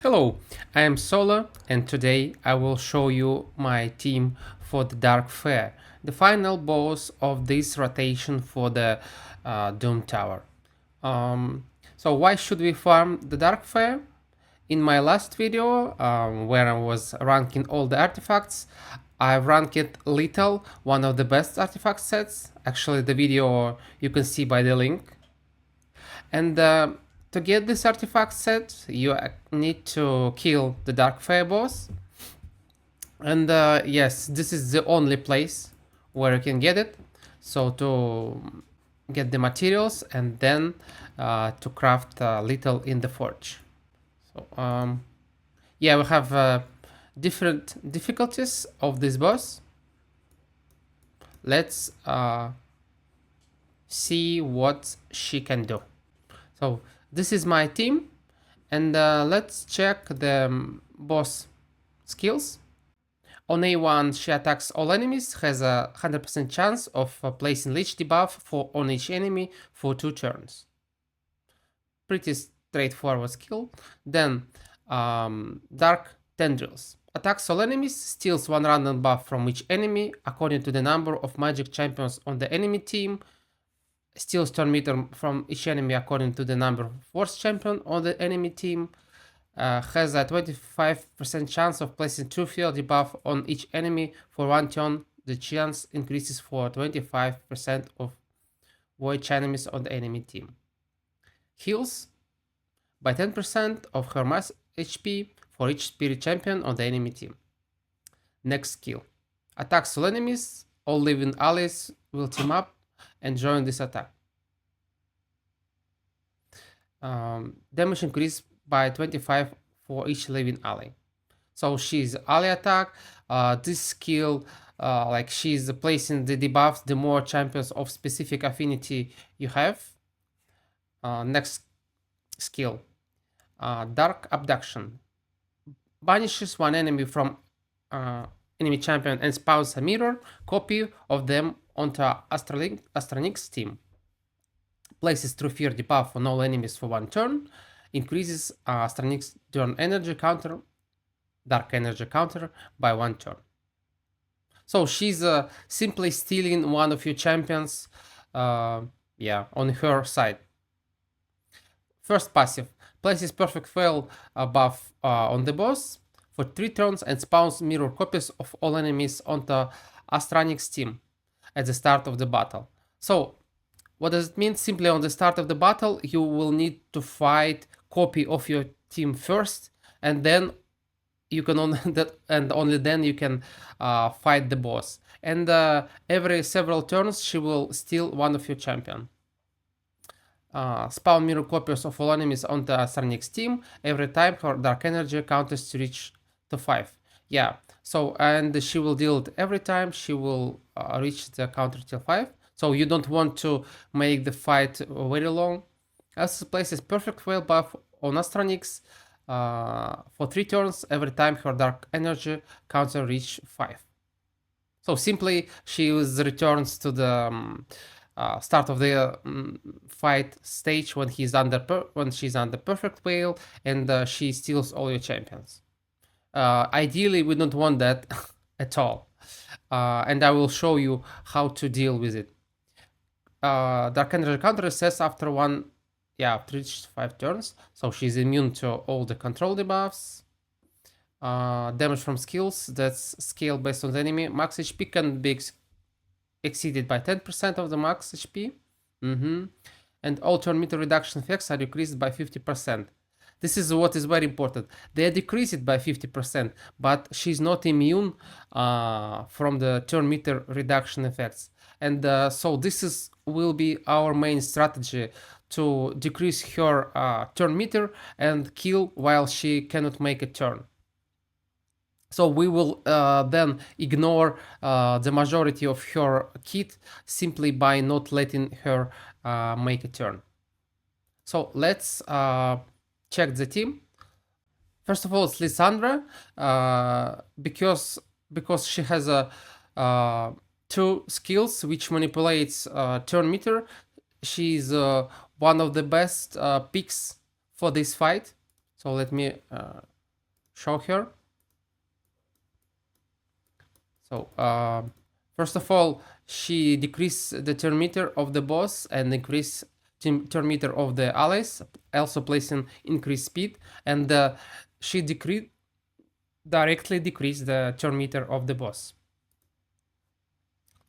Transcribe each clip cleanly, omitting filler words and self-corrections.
Hello, I am Solo and today I will show you my team for the Dark Fae, the final boss of this rotation for the Doom Tower. Um, so why should we farm the Dark Fae? In my last video, where I was ranking all the artifacts, I ranked Lethal, one of the best artifact sets. Actually, the video you can see by the link. And to get this artifact set, you need to kill the Dark Fae boss. And yes, this is the only place where you can get it. So to get the materials and then to craft little in the forge. So yeah, we have different difficulties of this boss. Let's see what she can do. So this is my team, and let's check the boss skills. On A1, she attacks all enemies, has a 100% chance of placing Leech debuff on each enemy for 2 turns. Pretty straightforward skill. Then Dark Tendrils. Attacks all enemies, steals 1 random buff from each enemy according to the number of magic champions on the enemy team. Steals turn meter from each enemy according to the number of force champion on the enemy team. Has a 25% chance of placing 2 field debuff on each enemy for 1 turn. The chance increases for 25% of void enemies on the enemy team. Heals by 10% of her mass HP for each spirit champion on the enemy team. Next skill. Attacks all enemies. All living allies will team up and join this attack. Damage increase by 25 for each living ally. So she's ally attack. This skill, like she's placing the debuffs the more champions of specific affinity you have. Next skill, Dark Abduction. Banishes one enemy from enemy champion and spawns a mirror copy of them onto Astranyx team. Places True Fear debuff on all enemies for 1 turn. Increases Astranyx turn energy counter, dark energy counter by 1 turn. So she's simply stealing one of your champions, yeah, on her side. First passive, places Perfect Fail buff on the boss for 3 turns and spawns mirror copies of all enemies onto Astranyx team at the start of the battle. So what does it mean? Simply on the start of the battle, you will need to fight copy of your team first, and then you can only and only then you can fight the boss. And every several turns, she will steal one of your champion. Spawn mirror copies of all enemies on the Astranyx team. Every time her dark energy counters to reach to 5. Yeah. So and she will deal it every time she will reach the counter till 5. So you don't want to make the fight very long. Also places Perfect Fail buff on Astranyx for 3 turns every time her dark energy counter reach 5. So simply she returns to the start of the fight stage when she's under Perfect Fail, and she steals all your champions. Ideally, we don't want that at all, and I will show you how to deal with it. Dark Energy counter resets after 5 turns, so she's immune to all the control debuffs. Damage from skills, that's scale based on the enemy. Max HP can be exceeded by 10% of the max HP. And all turn meter reduction effects are decreased by 50%. This is what is very important. They are decreased by 50%, but she's not immune from the turn meter reduction effects. And so this will be our main strategy, to decrease her turn meter and kill while she cannot make a turn. So we will then ignore the majority of her kit simply by not letting her make a turn. So let's check the team. First of all, it's Lyssandra, because she has a 2 skills which manipulates turn meter. She's one of the best picks for this fight. So let me show her. So first of all, she decrease the turn meter of the boss and increase turn meter of the allies, also placing increased speed, and she directly decrease the turn meter of the boss.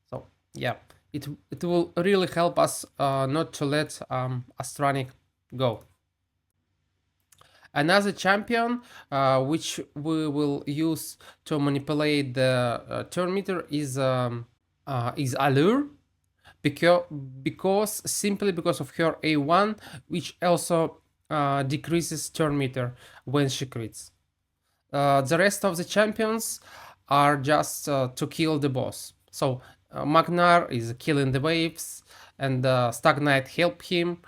So yeah, it will really help us not to let Astranyx go. Another champion which we will use to manipulate the turn meter is Alure, because simply because of her A1, which also decreases turn meter when she crits. The rest of the champions are just to kill the boss. So Magnarr is killing the waves, and Stag help him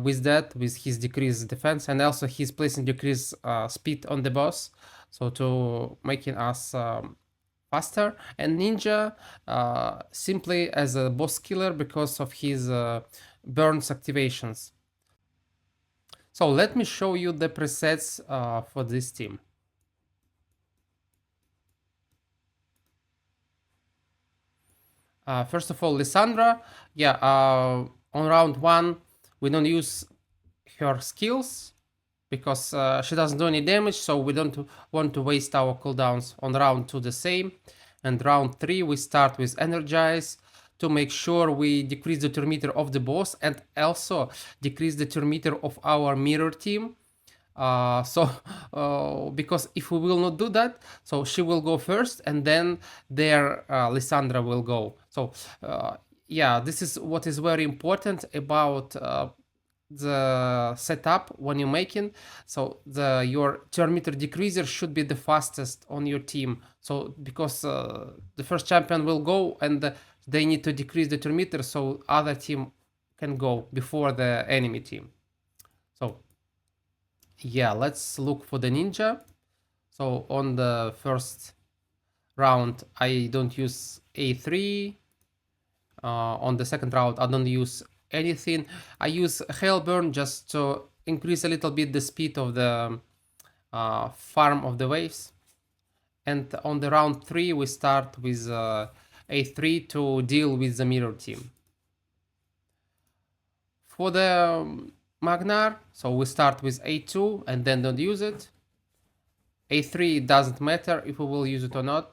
with that, with his decreased defense, and also he's placing decreased speed on the boss, so to making us faster. And Ninja simply as a boss killer because of his burns activations. So let me show you the presets for this team. First of all, Lyssandra, yeah, on round 1, we don't use her skills because she doesn't do any damage, so we don't want to waste our cooldowns. On round 2, the same. And round 3, we start with Energize to make sure we decrease the turn meter of the boss and also decrease the turn meter of our mirror team. Because if we will not do that, so she will go first and then their Lyssandra will go. So yeah, this is what is very important about the setup when you're making. So your turn meter decreaser should be the fastest on your team. So because the first champion will go and they need to decrease the turn meter so other team can go before the enemy team. So yeah, let's look for the ninja. So on the first round, I don't use A3. On the second round, I don't use anything. I use Hellburn just to increase a little bit the speed of the farm of the waves. And on the round 3, we start with A3 to deal with the mirror team. For the Magnarr, so we start with A2 and then don't use it. A3, it doesn't matter if we will use it or not.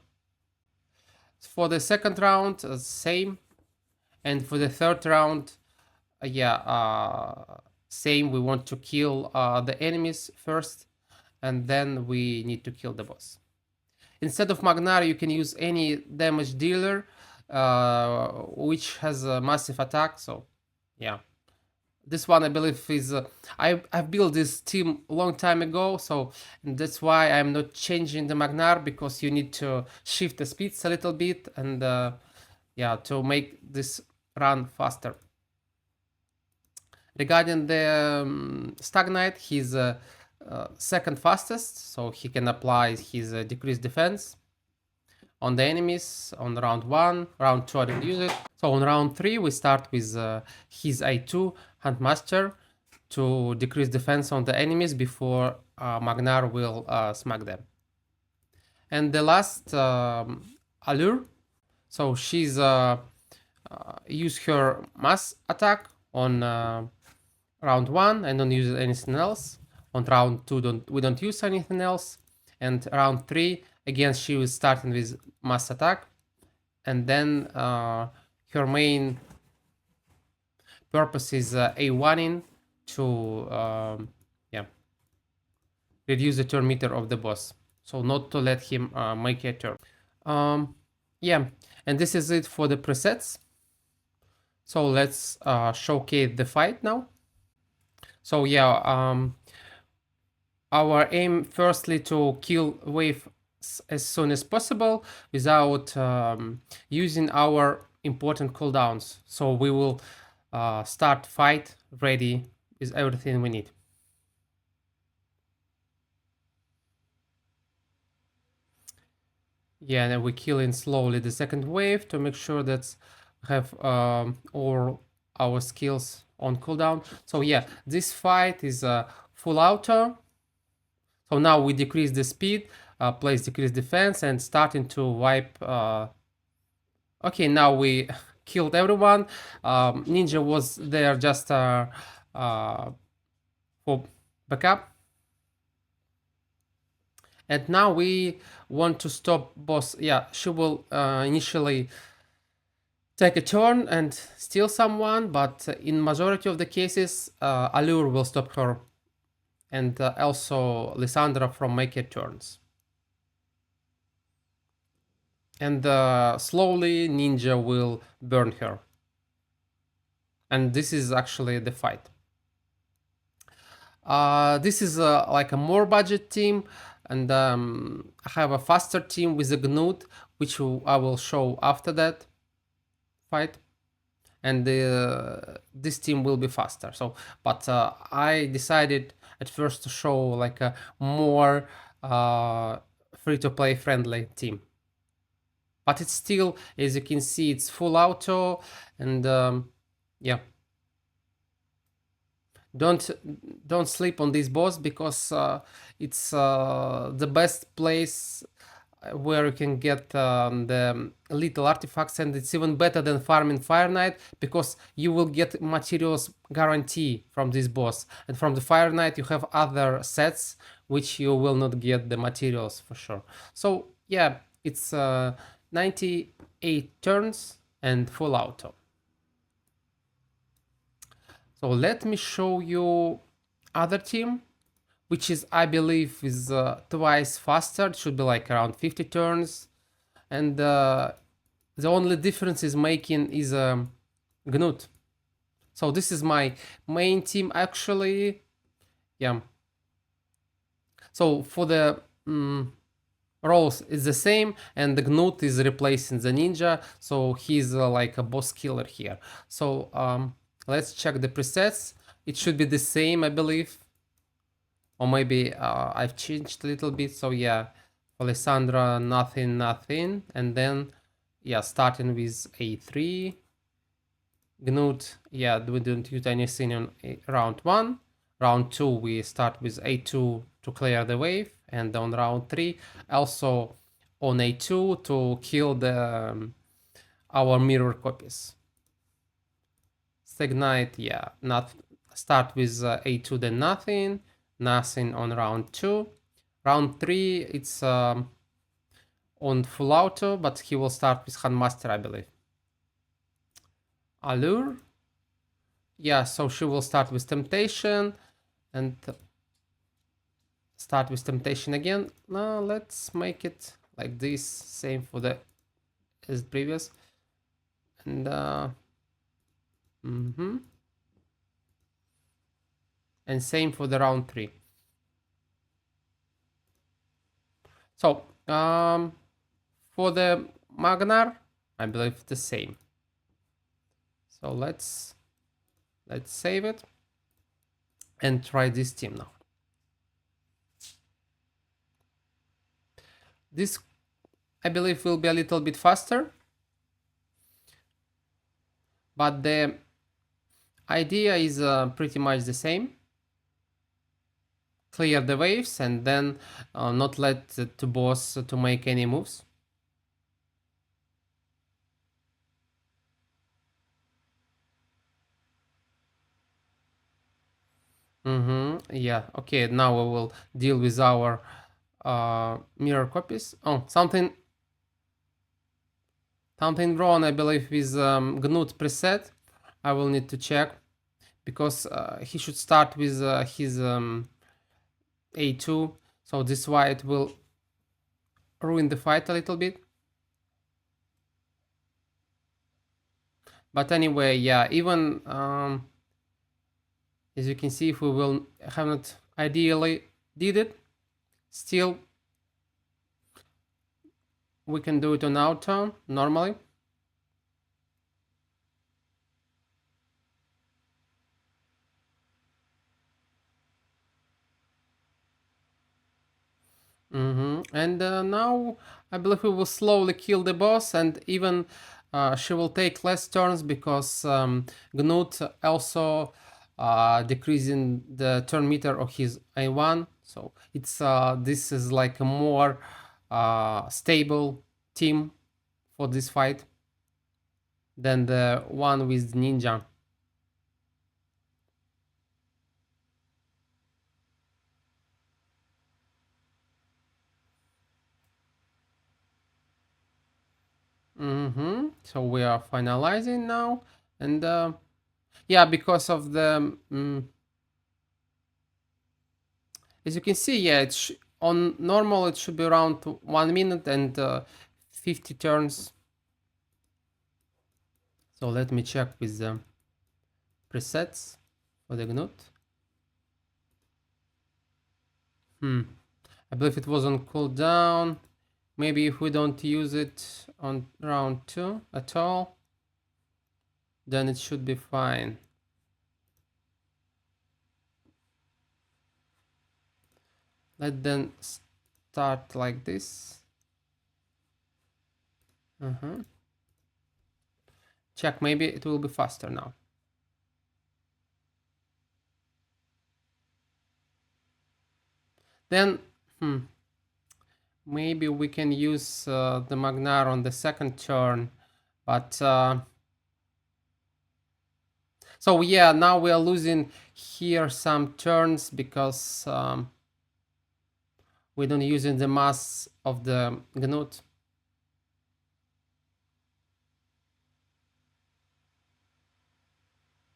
For the second round, same. And for the third round, same. We want to kill the enemies first, and then we need to kill the boss. Instead of Magnarr, you can use any damage dealer, which has a massive attack. So, yeah. This one, I believe, is I've built this team a long time ago, so that's why I'm not changing the Magnarr, because you need to shift the speeds a little bit and yeah, to make this run faster. Regarding the Stag, he's second fastest, so he can apply his decreased defense on the enemies on round 1. Round 2, I don't use it. So on round 3, we start with his A2 Huntmaster to decrease defense on the enemies before Magnarr will smack them. And the last, Alure. So she's use her mass attack on round 1 and don't use anything else. On round 2, we don't use anything else. And round 3, again, she was starting with mass attack. And then her main purpose is A1ing to reduce the turn meter of the boss. So not to let him make a turn. Yeah, and this is it for the presets. So let's showcase the fight now. So yeah, our aim firstly to kill wave as soon as possible without using our important cooldowns. So we will start fight ready with everything we need. Yeah, and then we kill in slowly the second wave to make sure that we have all our skills on cooldown. So yeah, this fight is full auto. So now we decrease the speed, place decrease defense, and starting to wipe. Okay, now we killed everyone. Ninja was there just for backup. And now we want to stop boss. Yeah, she will initially take a turn and steal someone, but in majority of the cases, Allure will stop her, and also Lyssandra from making turns. And slowly Ninja will burn her. And this is actually the fight. This is like a more budget team, and I have a faster team with a Gnut, which I will show after that fight. And this team will be faster. So, but I decided at first to show like a more free-to-play friendly team. But it's still, as you can see, it's full auto, and yeah. Don't sleep on this boss, because it's the best place where you can get the little artifacts, and it's even better than farming Fire Knight, because you will get materials guarantee from this boss, and from the Fire Knight you have other sets which you will not get the materials for sure. So yeah, it's 98 turns and full auto. So let me show you other team, which is, I believe, is twice faster. It should be like around 50 turns, and the only difference is making is Gnut. So this is my main team actually. Yeah. So for the roles is the same, and the Gnut is replacing the ninja, so he's like a boss killer here. So let's check the presets. It should be the same, I believe. Or maybe I've changed a little bit. So yeah, for Lyssandra, nothing. And then, yeah, starting with A3. Gnut, yeah, we didn't use anything in round 1. Round 2, we start with A2 to clear the wave. And on round 3, also on A2 to kill the our mirror copies. Stag, yeah, not start with A2 then nothing on round 2. Round 3, it's on full auto, but he will start with Handmaster, I believe. Allure, yeah, so she will start with Temptation and start with Temptation again. Now let's make it like this, same for the as previous. And and same for the round 3. So for the Magnarr, I believe the same. So let's save it and try this team now. This, I believe, will be a little bit faster, but the idea is pretty much the same. Clear the waves and then not let the boss to make any moves. Yeah, okay, now we will deal with our mirror copies. Oh, something wrong, I believe, with Gnut preset. I will need to check, because he should start with his A2, so this is why it will ruin the fight a little bit. But anyway, yeah, even as you can see, if we will have not ideally did it, still we can do it on auto normally. And now I believe we will slowly kill the boss, and even she will take less turns, because Gnut also decreasing the turn meter of his A1, So it's this is like a more stable team for this fight than the one with Ninja. So we are finalizing now, and yeah, because of the as you can see, yeah, it's on normal it should be around 1 minute and 50 turns. So let me check with the presets for the Gnut. I believe it was on cooldown. Maybe if we don't use it on round 2 at all, then it should be fine. Let them start like this. Check, maybe it will be faster now. Then, maybe we can use the Magnarr on the second turn, but so yeah, now we are losing here some turns because we don't using the mass of the Gnut.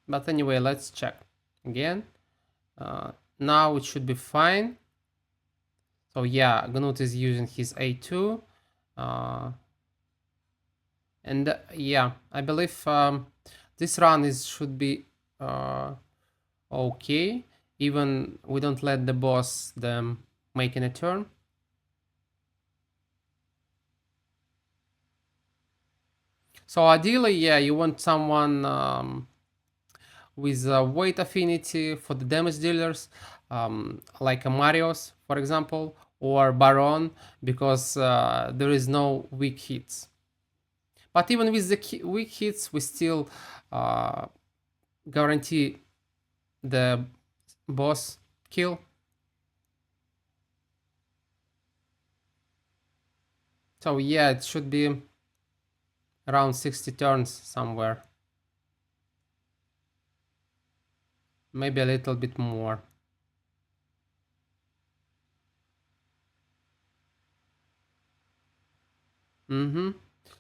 But anyway, let's check again. Now it should be fine. So yeah, Gnut is using his A2. And yeah, I believe this run should be okay. Even we don't let the boss them making a turn. So ideally, yeah, you want someone with weight affinity for the damage dealers, like a Marios, for example, or Baron, because there is no weak hits. But even with the weak hits, we still guarantee the boss kill. So yeah, it should be around 60 turns somewhere. Maybe a little bit more.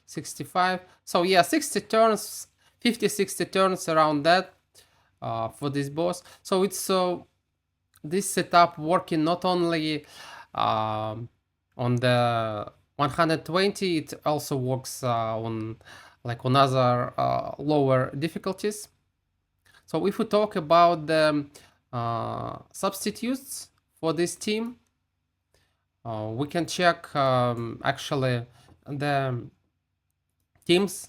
65. So yeah, 60 turns, 50, 60 turns around that for this boss. So it's this setup working not only on the 120, it also works on like on other lower difficulties. So if we talk about the substitutes for this team, we can check actually the teams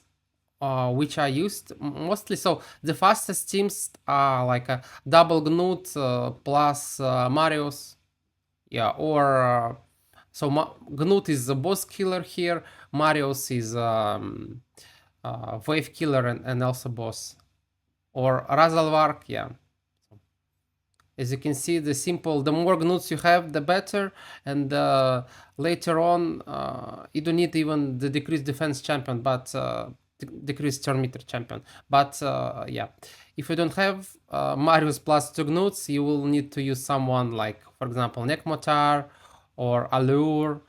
which are used mostly. So the fastest teams are like a double Gnut plus Marios, yeah, or so Gnut is the boss killer here, Marios is wave killer and also boss, or Razalvark, yeah. As you can see, the more Gnuts you have, the better. And later on, you don't need even the decreased defense champion, but decreased turn meter champion. But yeah, if you don't have Marius plus 2 Gnuts, you will need to use someone like, for example, Nekmotar or Alure.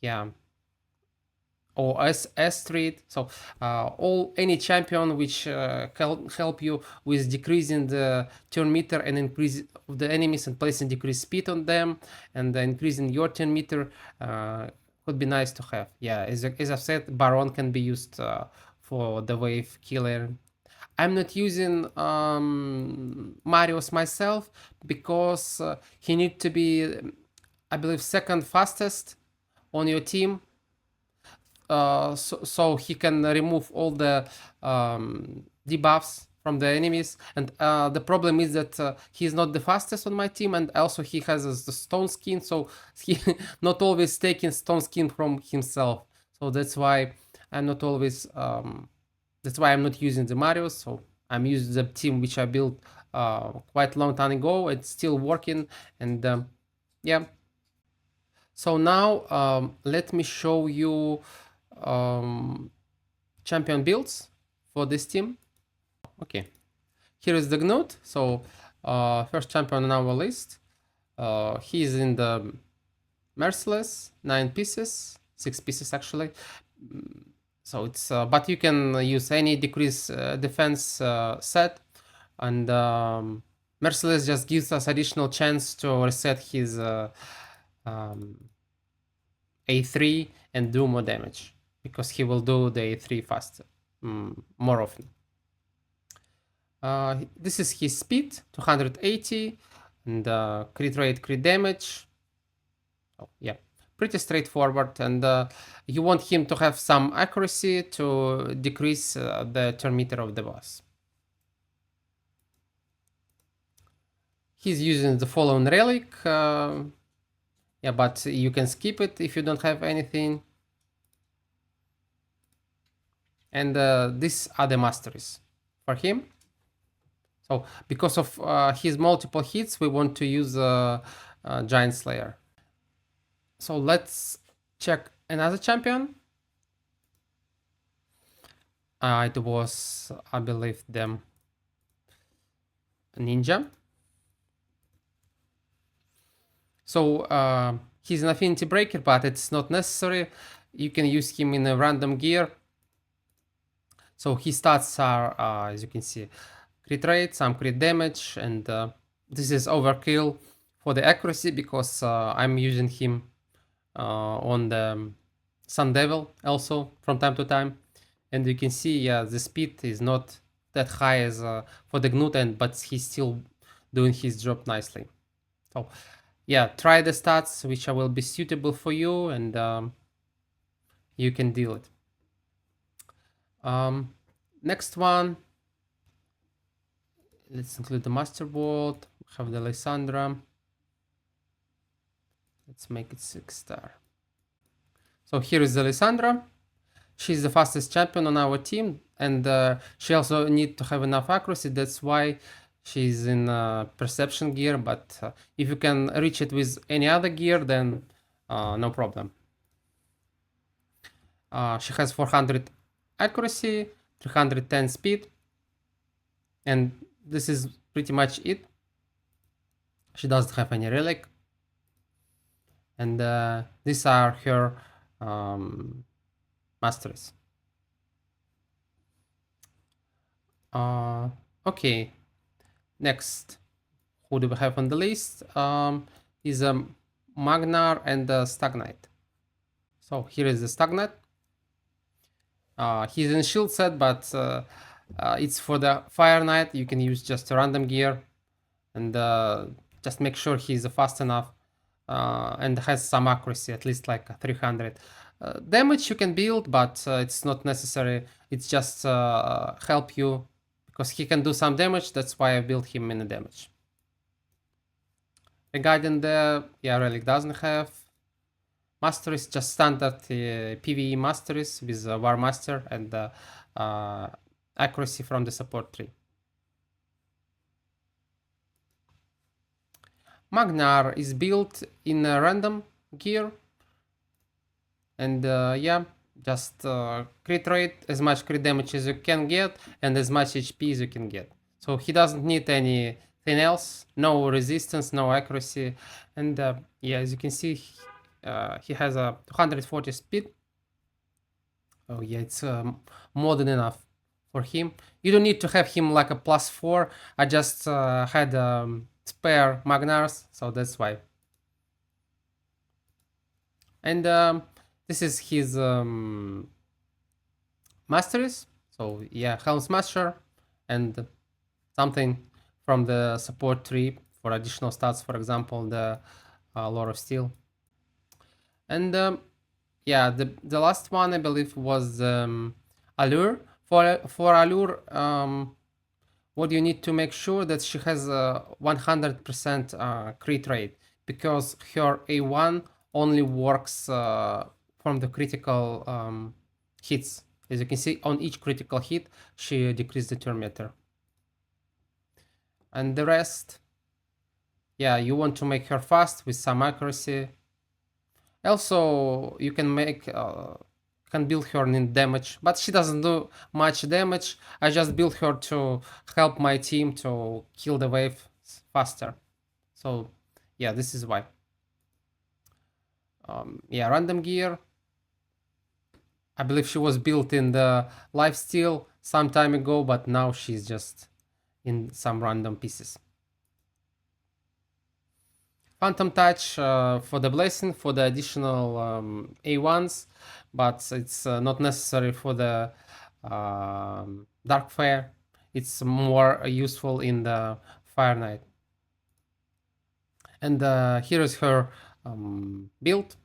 Yeah, or Astranyx. So any champion which help you with decreasing the turn meter and increase of the enemies and placing decreased speed on them and increasing your turn meter would be nice to have. Yeah, as I said, Baron can be used for the wave killer. I'm not using Marius myself because he need to be, I believe, second fastest on your team, so he can remove all the debuffs from the enemies. And the problem is that he's not the fastest on my team, and also he has the stone skin, so he not always taking stone skin from himself. So that's why I'm not always that's why I'm not using the Marios. So I'm using the team which I built quite long time ago. It's still working, and Yeah. So now let me show you um, champion builds for this team. Okay, here is the Gnut. So first champion on our list. He is in the Merciless, 9 pieces, 6 pieces actually. So it's but you can use any decrease defense set, and Merciless just gives us additional chance to reset his um, A3 and do more damage because he will do the A3 faster, more often. This is his speed, 280, and crit rate, crit damage. Oh, yeah, pretty straightforward. And you want him to have some accuracy to decrease the turn meter of the boss. He's using the Fallen Relic. Yeah, but you can skip it if you don't have anything. And these are the masteries for him. So because of his multiple hits, we want to use Giant Slayer. So let's check another champion. It was, I believe, the Ninja. So he's an affinity breaker, but it's not necessary. You can use him in a random gear. So his stats are, as you can see, crit rate, some crit damage, and this is overkill for the accuracy because I'm using him on the Sun Devil also from time to time. And you can see, yeah, the speed is not that high as for the Gnut, but he's still doing his job nicely. So yeah, try the stats which will be suitable for you, and you can deal it. Next one, let's include the master board. We have the Lyssandra. Let's make it 6-star. So here is the Lyssandra. She's the fastest champion on our team, and she also needs to have enough accuracy. That's why she's in perception gear, but if you can reach it with any other gear, then no problem. She has 400 accuracy, 310 speed, and this is pretty much it. She doesn't have any relic, and these are her masteries. Okay, next, who do we have on the list? Is Magnarr and Stag. So here is the Stag. He's in shield set, but it's for the Fire Knight. You can use just a random gear, and just make sure he's fast enough and has some accuracy, at least like 300. Damage you can build, but it's not necessary. It's just help you because he can do some damage. That's why I built him in the damage. Regarding the relic doesn't have masteries, just standard PvE masteries with War Master and accuracy from the support tree. Magnarr is built in a random gear, and just crit rate, as much crit damage as you can get, and as much HP as you can get. So he doesn't need anything else, no resistance, no accuracy, and as you can see, he has a 240 speed. Oh yeah, it's more than enough for him. You don't need to have him like a +4. I just had spare Magnars, so that's why. And this is his masteries. So yeah, Helm Smasher and something from the support tree for additional stats, for example, the Lore of Steel. And the last one I believe was Alure. For Alure, what you need to make sure that she has a 100% crit rate, because her A1 only works from the critical hits. As you can see, on each critical hit, she decreased the turn meter. And the rest, yeah, you want to make her fast with some accuracy. Also, you can make can build her in damage, but she doesn't do much damage. I just build her to help my team to kill the wave faster. So yeah, this is why. Yeah, random gear. I believe she was built in the lifesteal some time ago, but now she's just in some random pieces. Phantom Touch for the blessing for the additional A1s, but it's not necessary for the Dark Fae. It's more useful in the Fire Knight. And here is her build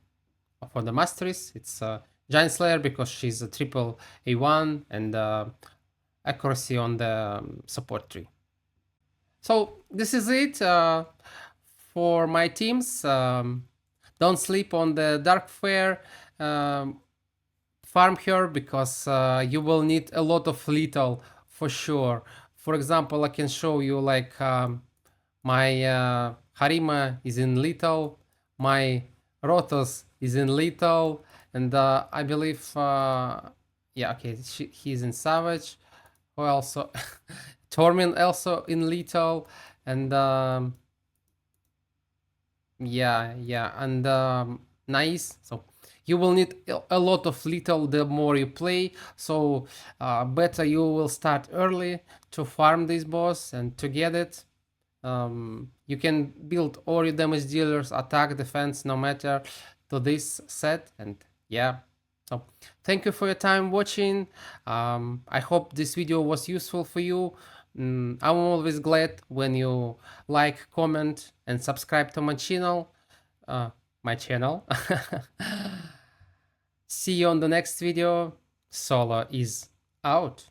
for the Masteries. It's Giant Slayer because she's a triple A1 and accuracy on the support tree. So this is it for my teams. Don't sleep on the Dark Fae. Farm her because you will need a lot of lethal for sure. For example, I can show you like my Harima is in lethal, my Rotos is in lethal, and I believe yeah, okay, he's in savage. Who also Tormin also in lethal, and yeah, and nice. So you will need a lot of lethal the more you play. So better you will start early to farm this boss and to get it. You can build all your damage dealers, attack, defense, no matter to this set, and yeah. So thank you for your time watching. I hope this video was useful for you. I'm always glad when you like, comment, and subscribe to my channel. Uh, my channel. See you on the next video. Solo is out.